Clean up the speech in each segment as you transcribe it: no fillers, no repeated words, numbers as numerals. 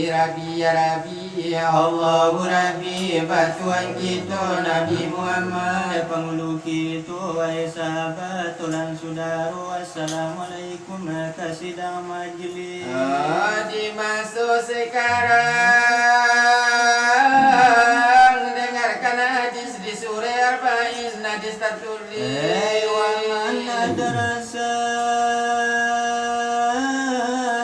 Rabbi ya Rabbi ya Allahu Rabbi, bantuan kita Nabi Muhammad, penghulu kita wahai sahabat dan saudara, assalamualaikum maka sidang majlis. Di masa sekarang dengarkan hadis di surah Arba'in, hadis tertulis wa man adrasa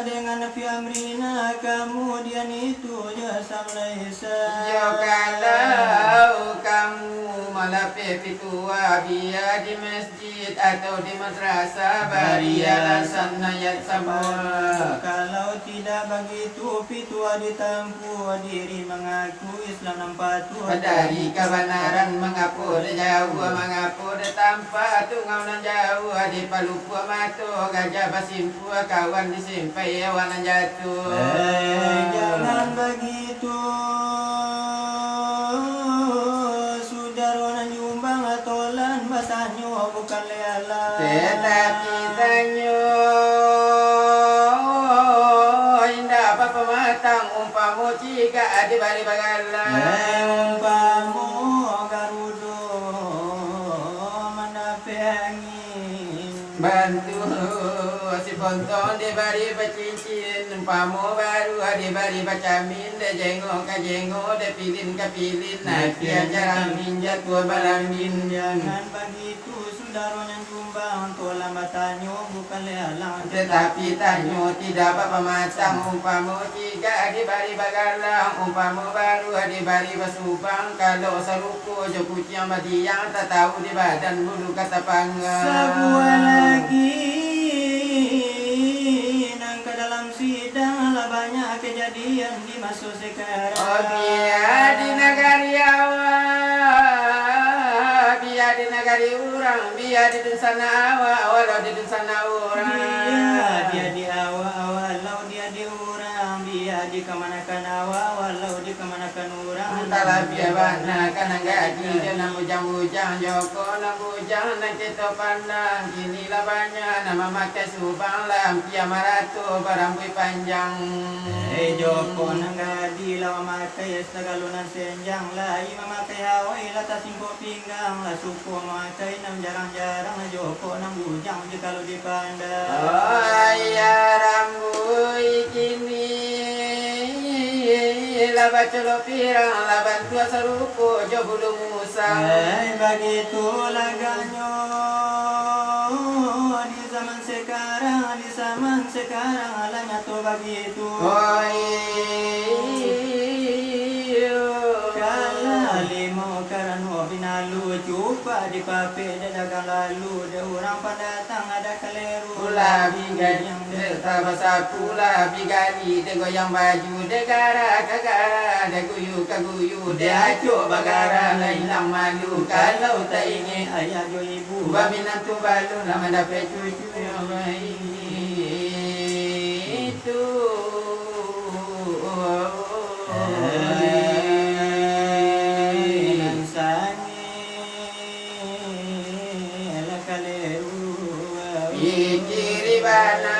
dengan fi amrina, kemudian itu jasam laisa. Ya kalau kamu malape fitua biya di masjid atau di madrasah, bariyalah sanayat sabur. Kalau tidak begitu fitua ditampu, diri mengaku Islam nampatu Dari kebenaran mengapur jauh, mengapur tanpa tungau nan jauh, di palupu matu gajah basimpu, kawan disimpai wana jatuh. Jangan begitu, saudara nyumbang tolan batanyo bukan leala. Tetapi tanyo indah apa pematang umpamu jika adi bari bagala. Umpamu garudo menape angin, Bantu si pontong di bari bacincin, umpamu baru adi bari bacamin, de jenggo ka jenggo, de pilin ka pilin, nanti aja minjat tua balambin. Jangan begitu, saudara yang jumbang tolan batanyo bukan leala. Tetapi tanyo tidak apa pematang umpamu jika adi bari bagala, umpamu baru adi bari basubang, kalau saruku jo kucing matiang tak tahu di badan bulu kata pangga. Sebuah lagi nang ke dalam sidang lah banyak kejadian di masa sekarang. Oh biar di negari awak, biar di negari orang, biar di sana awak, walau di sana orang. Dia di awal, walau dia di orang, dia di kemanakan awal, walau di kemanakan orang. Entahlah biar mana kan gaji jangan bujang-bujang, Joko nang bujang nang kita pandang, kinilah banyak nama makai subang lampia maratu barambui panjang. Joko nang gadi lawa makai setagalunan senjang, lai memakai hawai lata simpok pinggang, lah suku memakai nam jarang-jarang, Joko nang bujang jikalau dipandang. Oh ya rambui kini laba colo pirang laban tua serupu jo bulu musa. Begitu laganya di zaman sekarang alanya tuh begitu. Oh Kala limo karano binalu cuba di pape dagang lalu, de orang pendatang ada keleru. pula bigani tabasa pula bigani de goyang baju de gara kagara de guyu kaguyu de aco bagara hilang malu kalau tak ingin Ayah jo ibu babinan tu balu nama dapat cucu yang baik itu. Pikiri bana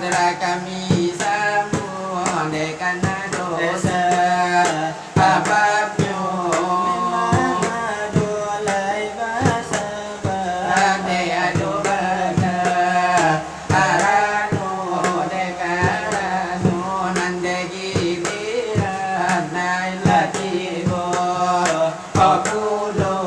telah kami sambung dekan dosa apapun ade adu bana arano dekano nande giliran nailati bo okulo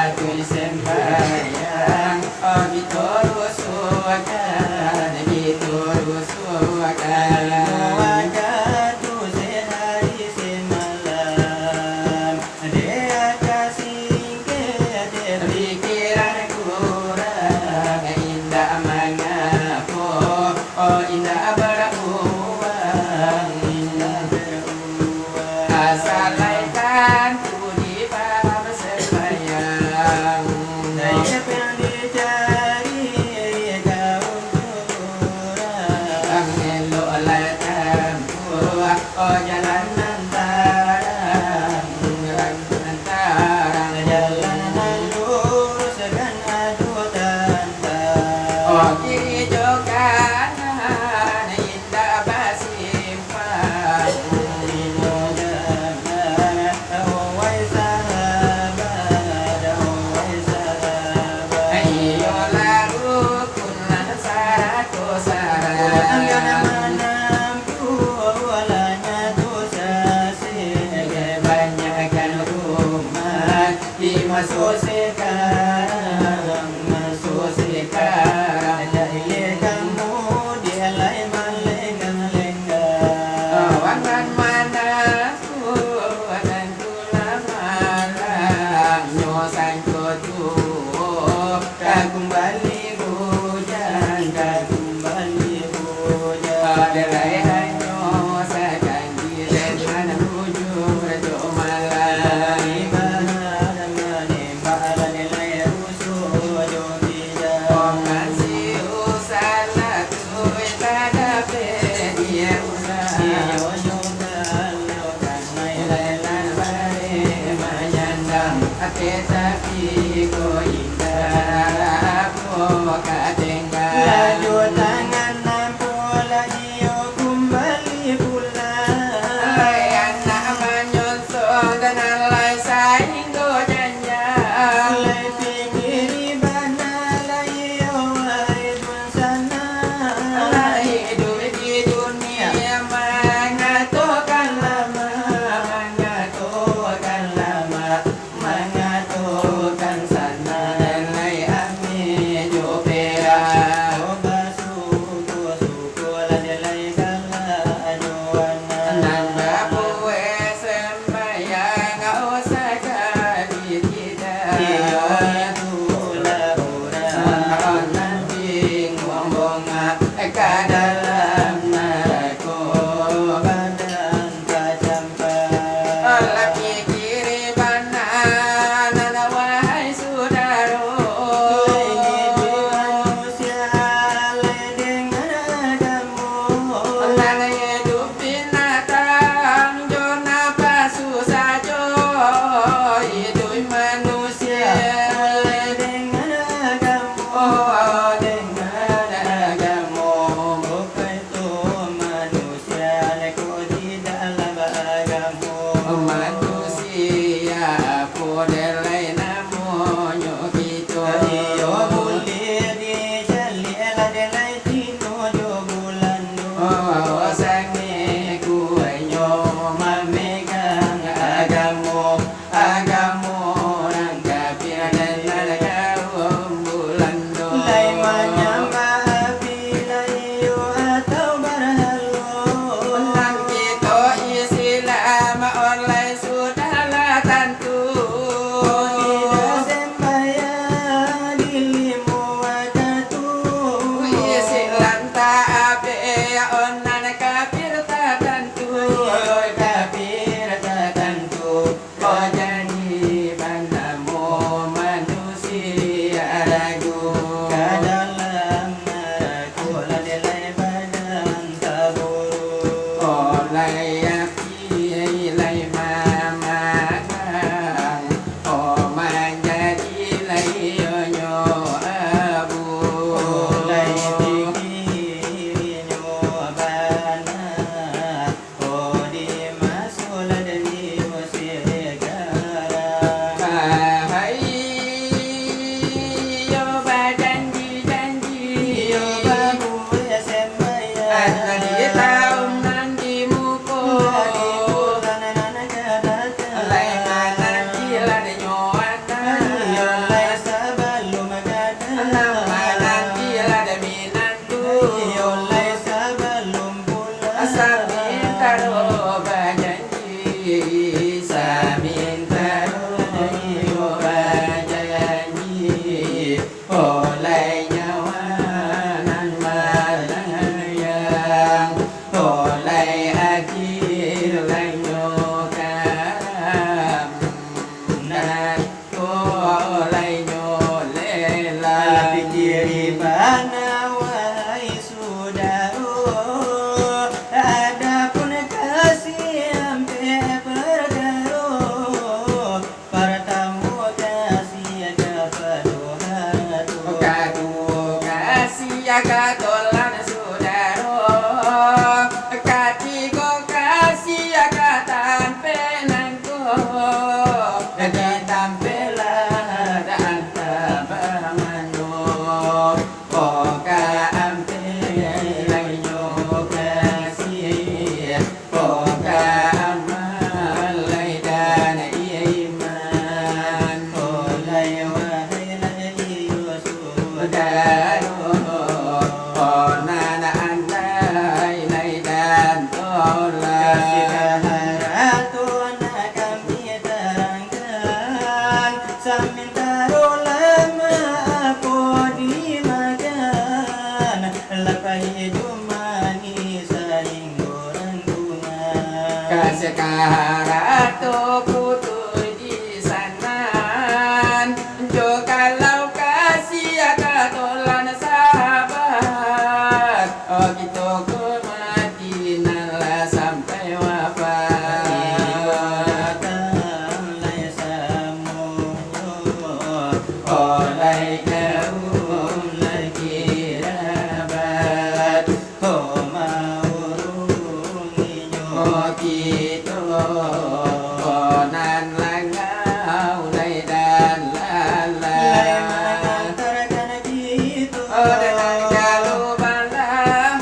atu'y sembahyang oh giturusuakan Waktu sehari semalam dia kasih ke pikiran kurang indah mengaku oh indah beruang asalkan ku dipaham sembahyang siapa yang dicari kaum kurang oh jalan antarang jalanan lurus kan adu tantang oh kiri jo kanan indah basimpang ayo lalu kunan sarako sarang banyakkan umat masuk sekarang Jahil kamu dia lain malenggang-lenggang wangan manaku dan tulang malang nyosan kotu kembali hujan adalah hanya sakan diren mana bujur do malang oman si usala tu tada pedia ate tapi ko indah ko katenga laju tangan nampu lagi kembali pulang anak menyusul dan alai saing go janya Alai Daru Nana andai lai dan Kasih tolak haratu anak kami terangkan Samin taruh lama aku dimakan Lapai jumani saling goreng bunga Kasih karatu putu di sanan Jo kalau kasih akatolan sahabat Oh gitu ku mati nala sampai wafat Oleh kaum lagi rabat Oh gitu nan langau lai dan lala Oh dengan galubalan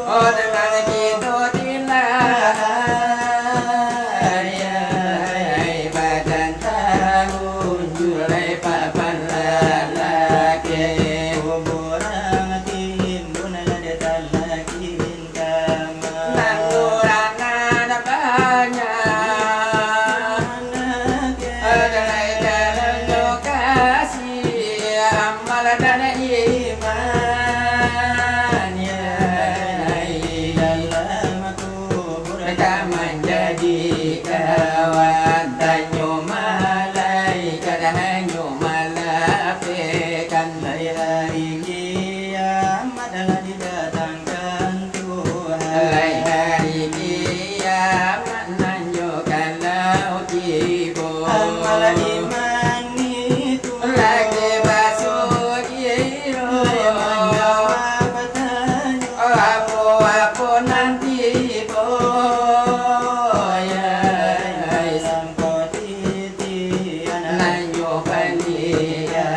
Oh dengan gitu dilai badan tahun julai papan lalaki Nangurangan banyak Adalai dalam lokasi amal dan iman ya mereka menjadi kawan tanyo malaikat hanyo malafikan Hari kiamat adalah didatangkan Tuhan Lai hari kiamat nanyo kalau tiba Amal iman itu lagi basuh iyo menjawab pertanyaan apa nanti boya dalam ketitian nanyo palia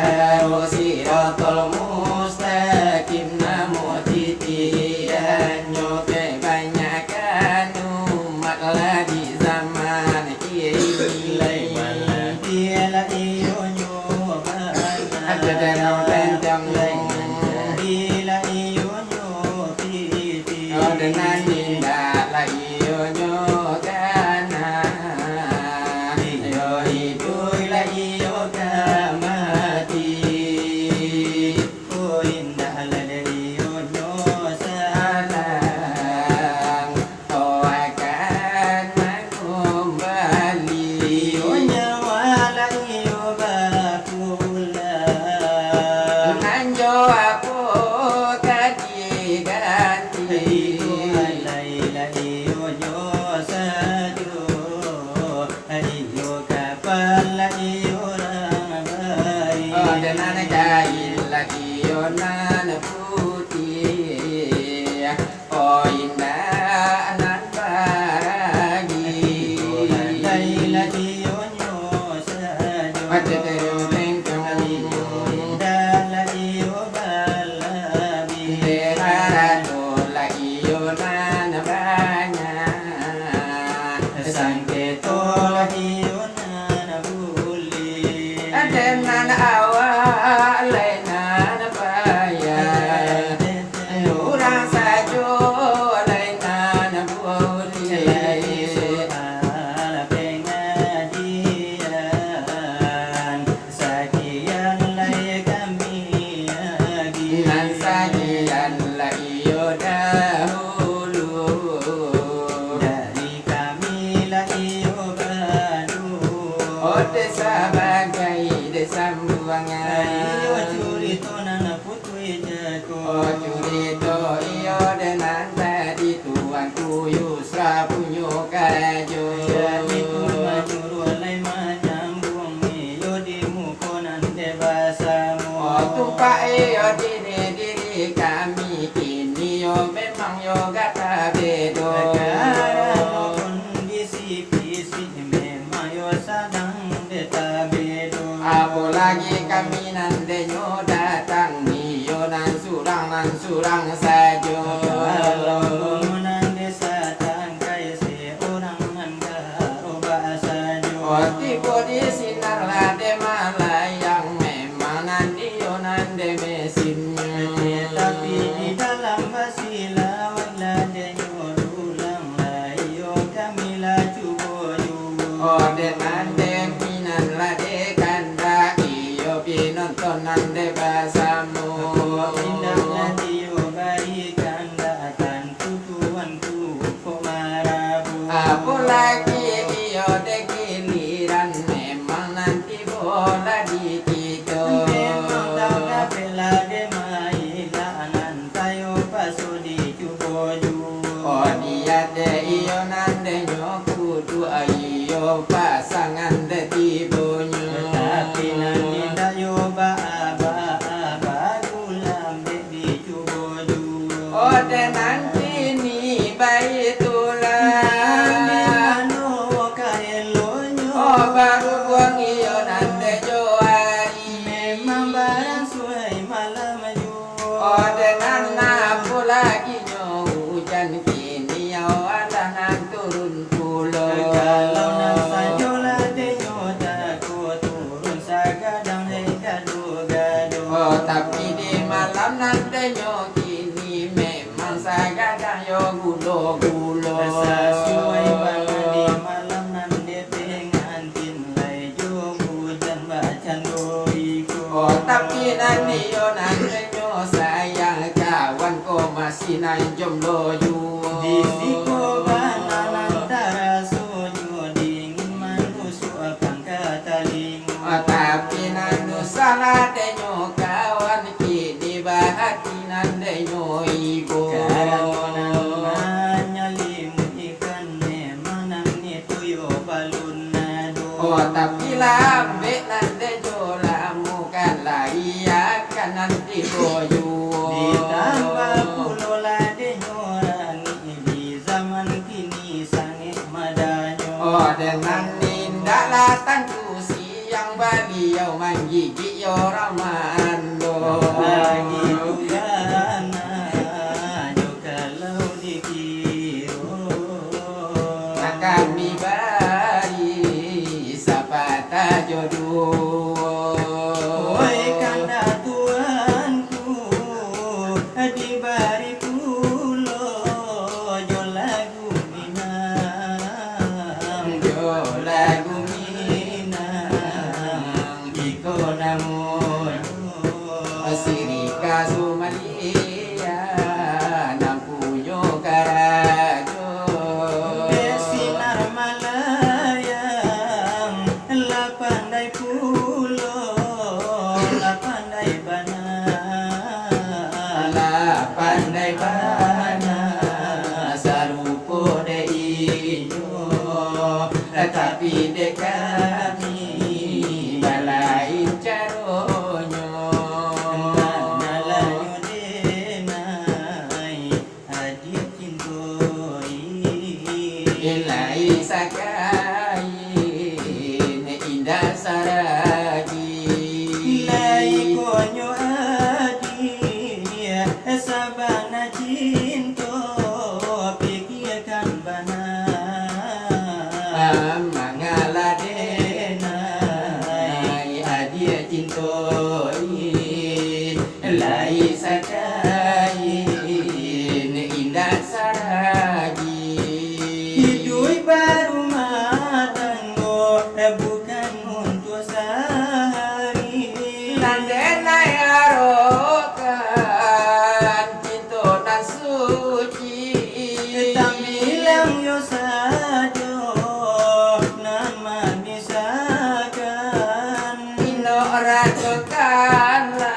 siratal mustaqim namo titian nyo kebanyakan umat lah di zaman ini Tiada iyo nyoba ada danau bentang Bila iyo nyopiti oh dengan indah lah iyo nyo kana yo hidup lah iyo kamati Oh indah dari iyo nyosa alang oh akan mengembali Iyo nyawala iyo bakulah nanjo aku kadi ganti oh dengan kain lagi nan putih oh indah nan baragi Mati teruteng Deharatu lagi nan banyak Sangketo lahiyonan buli Adenan awal nan bayar Nurang sajo nan boleh Nan sajian lagi dahulu Oh desa bagai desa buangan Oh curito iyo dengan tadi tuanku Yusra punyo karajo Oh tumpak iyo diri kami kini yo memang yo gata bedo Apalagi kami nandenyo datang niyo nan surang sajo Oh tibo di sinar lade malayang nande basamu Indahnya dio berikan datang tutuanku kok marabu. apalagi iyo dekiliran memang nanti bola dikito Memang tak dapat lagi mailanan tayo paso di cuboju. oh dia de iyo nande nyokudu ayo pasangan de tibonyo Tapi nanti tayo ba gulam di cuboju. oh de nanti ni baitulah Ano kaelonyo. oh baru buang iyo nande joari Memang barang suai malam ju. oh de nana lagi nyo hujan kini awalan turun pulau Kalau nasa jola de nyota ko turun sa gadang hey gado-gado. oh tapi di malam nanti nyo kini memang sagadang yo gulo-gulo Sesuai banget di malam nanti pengantin lai jo hujan bacan doriku. oh tapi nanti yo nanti nyo sayang kawan ko masih naik jomblo ju Di siko banan antara sonyo dingin manusu apang katalimu. oh tapi nanu salah denyo kawan kini bahati nandenyo ibu Karang nyalimu ikan memang nang tuyo balun nado. oh tapi lambe nandenyo lamu kan iya kan nanti boyu Ditambah pulau lade nyorangi di zaman kini sange madanyo. oh dengan nindak latanku siang baliau manggigi yo ramando Lagi dugana jo kalau dikiro. kami bari sapata jodoh Oi kanda tuanku di bari pulo jo lagu minang. jo lagu minang iko namun sirika sumalia nampunyo karajo Sinar malayang la pandai pulo la pandai bana. ala pandai bana sarupo de ijo tapi de kami balain caronyo Nalayo denai hadir cintoi. ilai sakai ne indah saragi Lai konyo adi sabana cinto pikirkan bana. mangala denai adia cintoi lai sakai ne indah saragi Hidup baru matanggo bukan untuk sehari. nandenai arokan cinto nan suci Tak bilang yo sajo nan manisakan. ino ratokanlah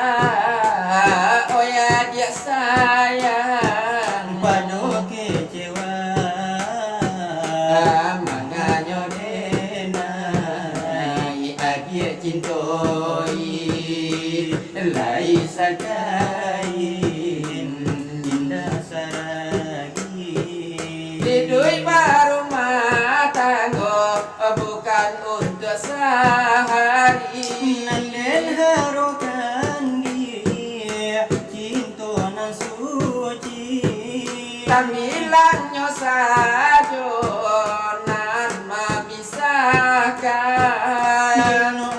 oh ya dia sayang Pado kecewa manganyo denai adia cintoi lai sakain indah saragi. Hidui baru matanggo bukan untuk sehari Nalen harokan dia cinto nan suci. Tamilannya sajo nan memisahkan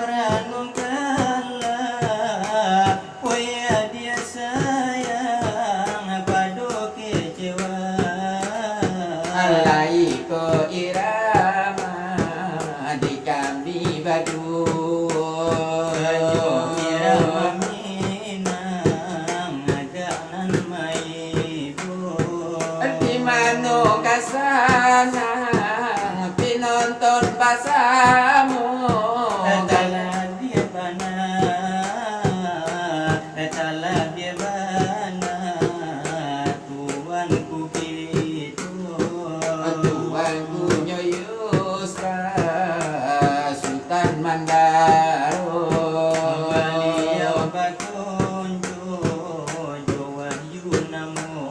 Ranong kala, oh ya dia sayang. baru Baliya bakunjo jowan yunamu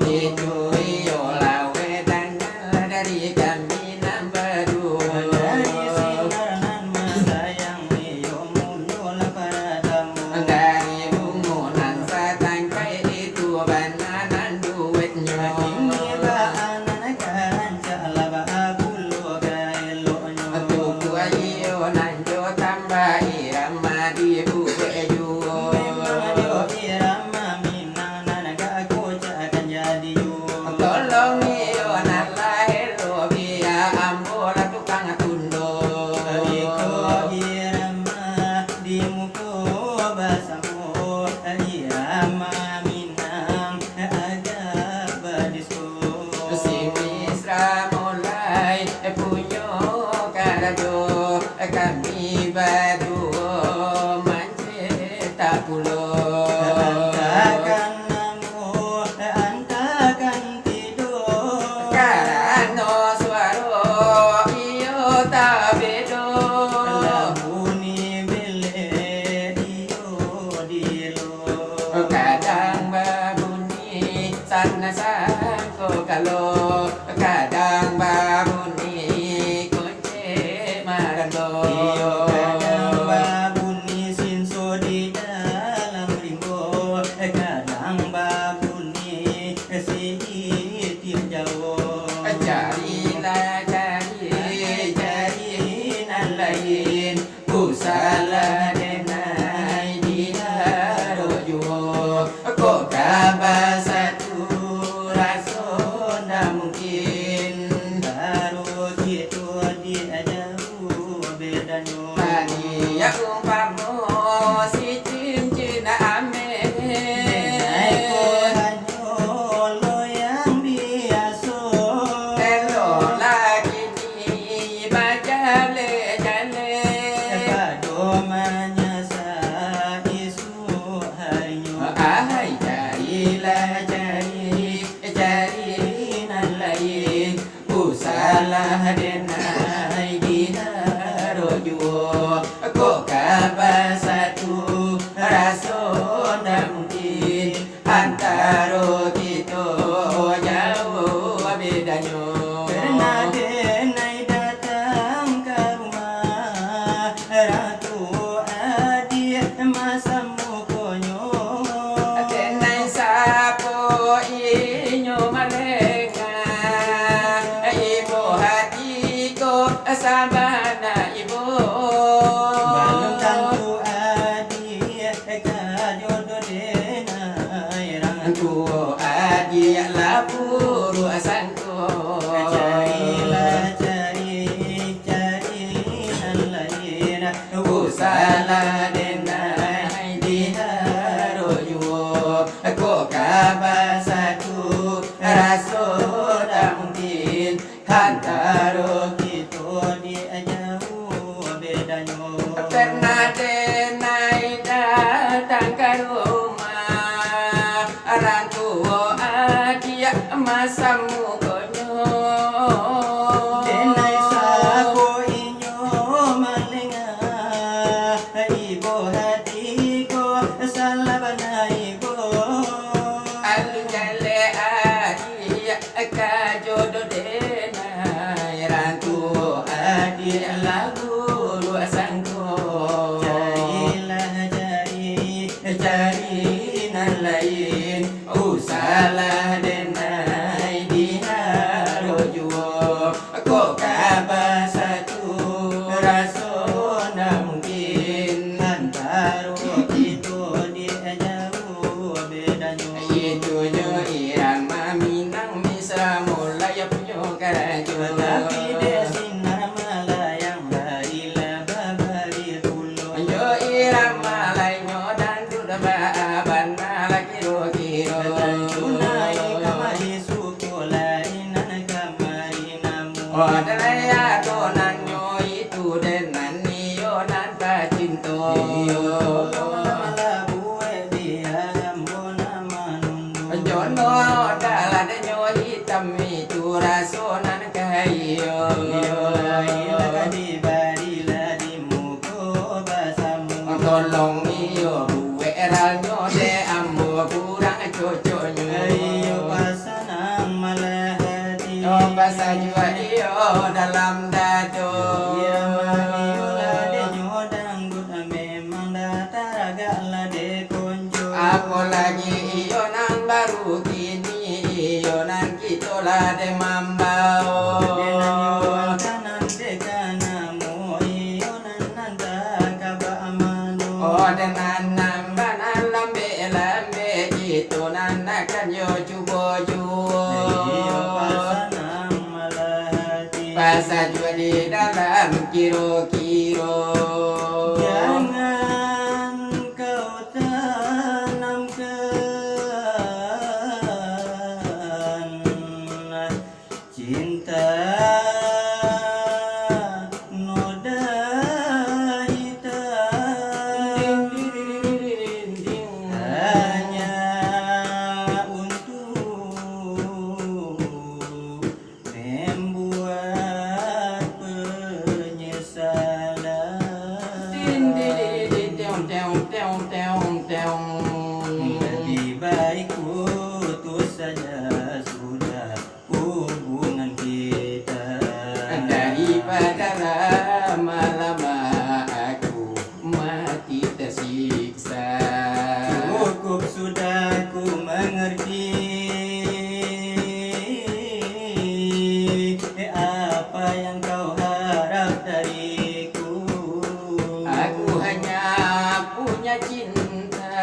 itu iyo lawe tanggal dari kami nambadu dari sinar nan masayang iyo mulula padamu dari bungunan satangkai itu bananan duitnya kini baanan kanca laba bulu gaelonyo tuku iyo nanjo tambah irama di bubeju memang yo irama minang nanaga koca akan jadi yu tolong iyo nalahir biya ambola tukang tundo Iko irama di muko basamu irama minang agak badisko si misra mulai punyo karajo kami badu manceta pulo Antakan namu antakan tidur karano suaro iyo tabedo Labuni bele iyo dilo kadang babuni sana sangko kalau kadang babuni kunci marando Iyo kadang babuni sinso di dalam ringgo Kadang babuni si tiap jauh carilah cari nan lain usalah denai dia rojo kok kabar satu rasona mungkin Baru gitu dia jauh bedanya mania umpamu si cincin ame Aku hanya lo yang biasa Telo lagi ni bajale jale Kado menyasa isu harinya ahai carilah cari nan lain usalah denai dinarojo kok kabar satu rasona mungkin antara kita jauh bedanya Pernah denai datang ke rumah Ratu adik masa mukonyo Tenai sapo inyo malenga ibu hatiku sabana ibu Balong tantu adik kajodo denai rangan tu adi lapuru asangku Carilah cari nan lain salah denai diharojo kok kabar satu rasona mungkin antara Kita dia jauh bedanya pernah denai datang ke rumah orang tua adia masa mukonyo Denai sako inyo malenga ibu hati tolong iyo buwe ralnyo de ambo kurang coconyo ayo pasanang malahati basa jua iyo dalam dado irama iyo lade nyodanggut memang datar agak lade konjo apalagi iyo nang baru kini iyo nang kito lade mambao dengan nambah lambe lambe itu nana kan yo cubo pasal jua di dalam kiro-kiro jangan kau tanamkan cinta lebih baik putus saja sudah hubungan kita daripada lama-lama aku mati tersiksa. cukup sudah ku mengerti apa yang kau harap dariku Aku hanya punya cinta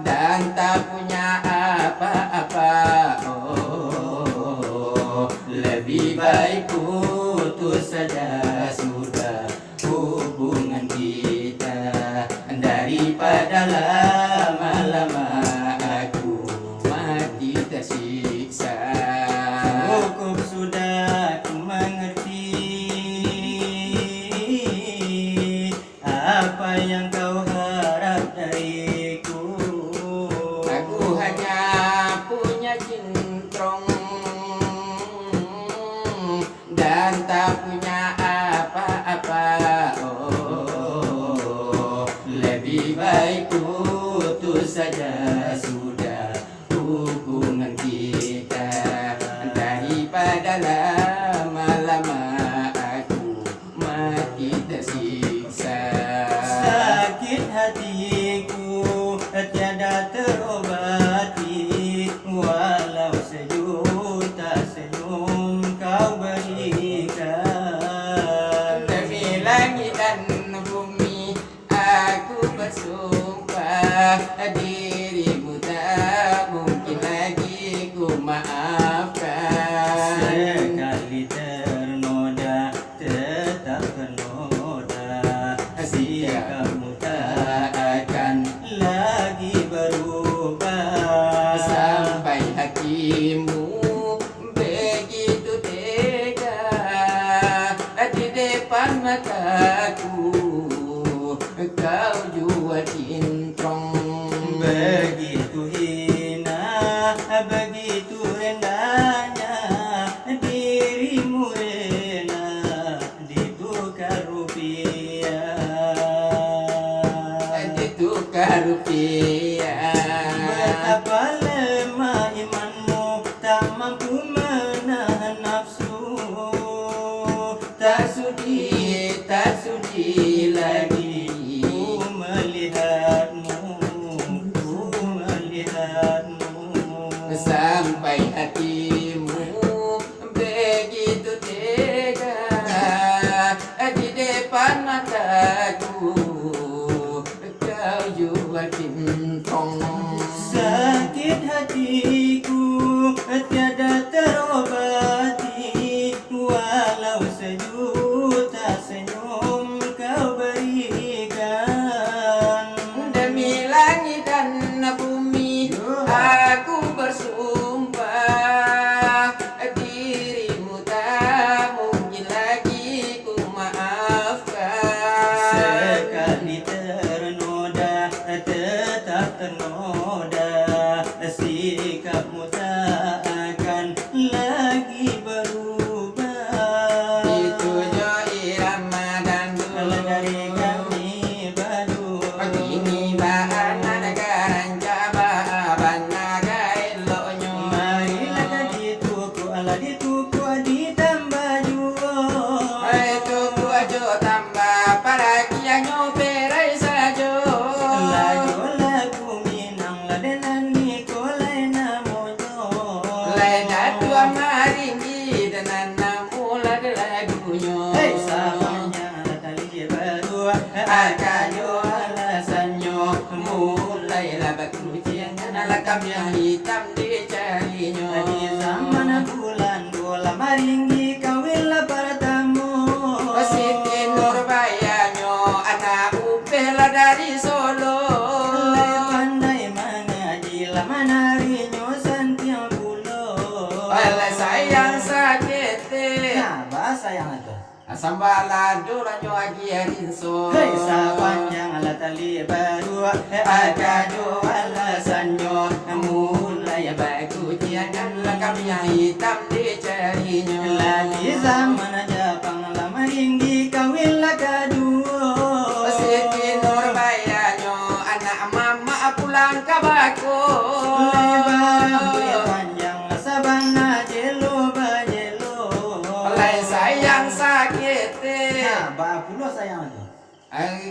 dan tak punya apa-apa. Oh, lebih baik putus saja sudah hubungan kita daripada lama-lama aku mati tersiksa. cukup sudah ku mengerti apa yang kau harap dariku Aku hanya punya cintrong dan tak punya apa-apa. Oh, lebih baik putus saja sudah hubungan kita daripada lama-lama aku mati tersiksa. sakit hatiku tiada terobati walau sejuta senyum kau berikan Demi langit dan bumi aku bersumpah dirimu tak mungkin lagi ku maafkan. sekali ternoda tetap ternoda sikapmu tak akan lagi berubah Sampai hatimu begitu tega di depan mataku kau jual cintrong. begitu hina begitu rendahnya dirimu rela ditukar rupiah Ditukar rupiah. betapa lemah imanmu tak mampu menahan nafsu Tak sudi lagi ku melihatmu sampai hatimu begitu tega di depan mataku kau jual cintrong. sakit hatiku tiada terobati walau sejuta senyum kau ojo tambah paragianyo perai sajo. Lajo lagu minang ladenan niko laina mojo. Laina tua maringgi dan namu lagunyo. Hei samanya tali baru Akayo alasannya mulai labak kuciangan alakam yang hitam dicarinya. di zaman bulan bola maringgi kawin bertemu. Siti Nurbayanyo anak upela dari Solo. Pandai mengaji lama narinya santiang pulau. Oleh sayang sakit. Nah bahasa yang itu. Sambala duranyo agiarin so. Hei sapanjang tali baru Akajo alasannya mulai baku jangan lakam yang hitam dicarinya. Lagi zaman Jepang lama tinggi kawin kedua. Siti Nurbayanyo anak mama pulang ke Bako. Lebar panjang sabana jelo bajelo. Oleh sayang sakit. Nah, bapulo sayang itu.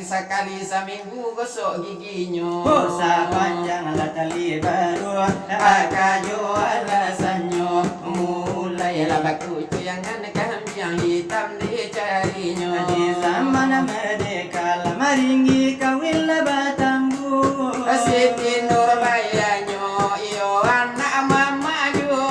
Sekali seminggu gosok giginya. Bosa panjang tali baru Akajo alasannya mulai labak kuciangan kami yang hitam dicarinya. di zaman merdeka lama tinggi kawin batambu. Siti Nurbayanyo iyo anak mama yo.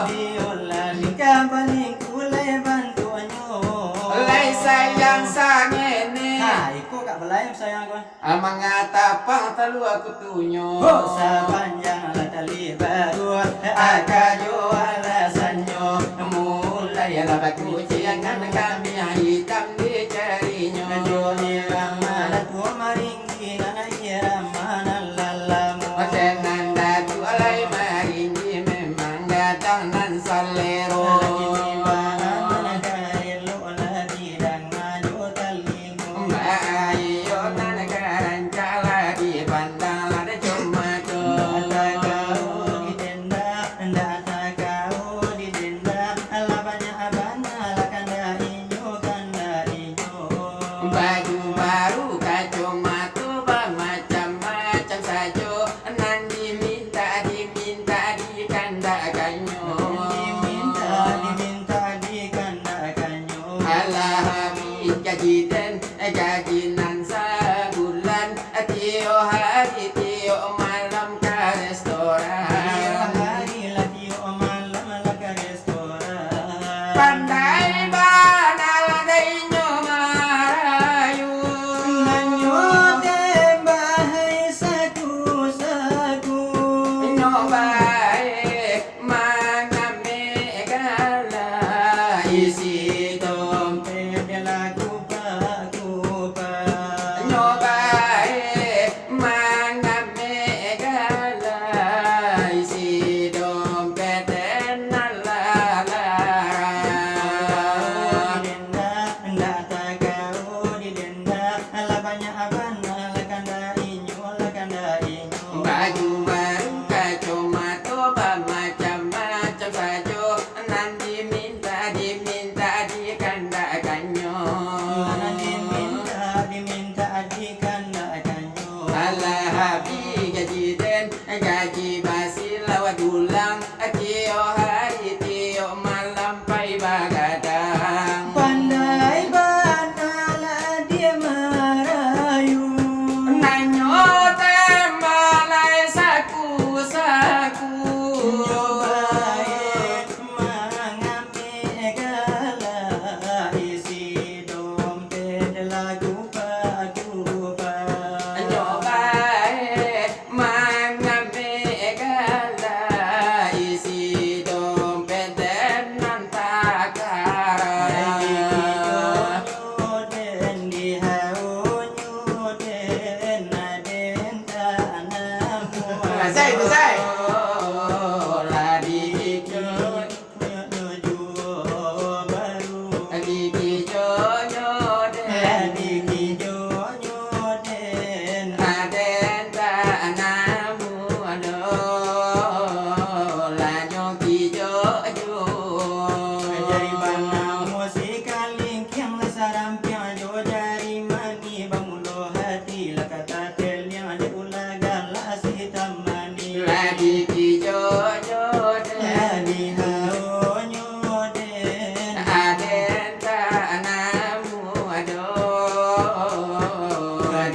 Biola lika paling kulai bantuanyo. Oleh sayang sangene. Nah, iko kak belayam sayang ko. Mangatapang talu aku tunyo. Bosa panjang tali baru Akajo alasannya mulai labak kuciangan kami yang hitam dicarinya. Joni ramana tua maringgi nana ramana lalamu. Tenan datu alai maringgi memang datang nan salero. Mbak ayo nan karancala di pandang ada cuma baju baru kacamata macam-macam saja nan diminta dikandakannya. Alah habis gaji nan sebulan tio hari tio malam ke restoran. Pandai banal dainyo marayu. Inyo bae mangame gala isi dompet.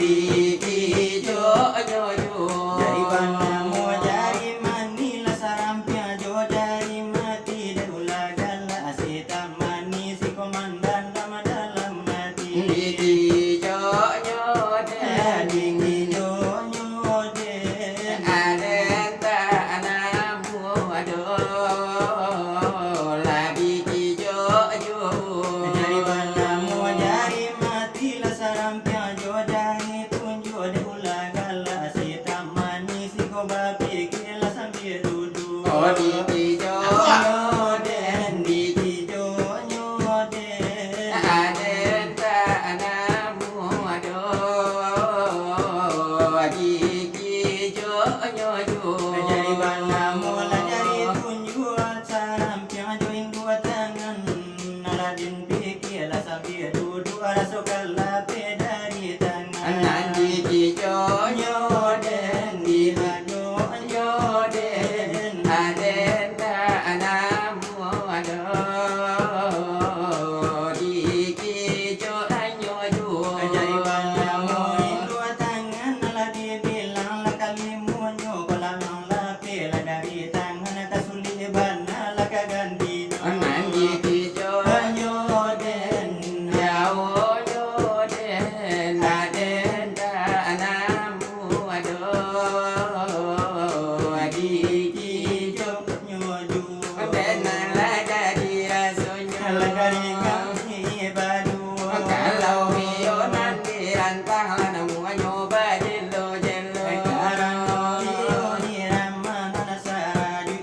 Ki jo jo jo Jari panamu jari mani la sarampia jo jari mati darula gala asita mani si komandan lama dalam mati.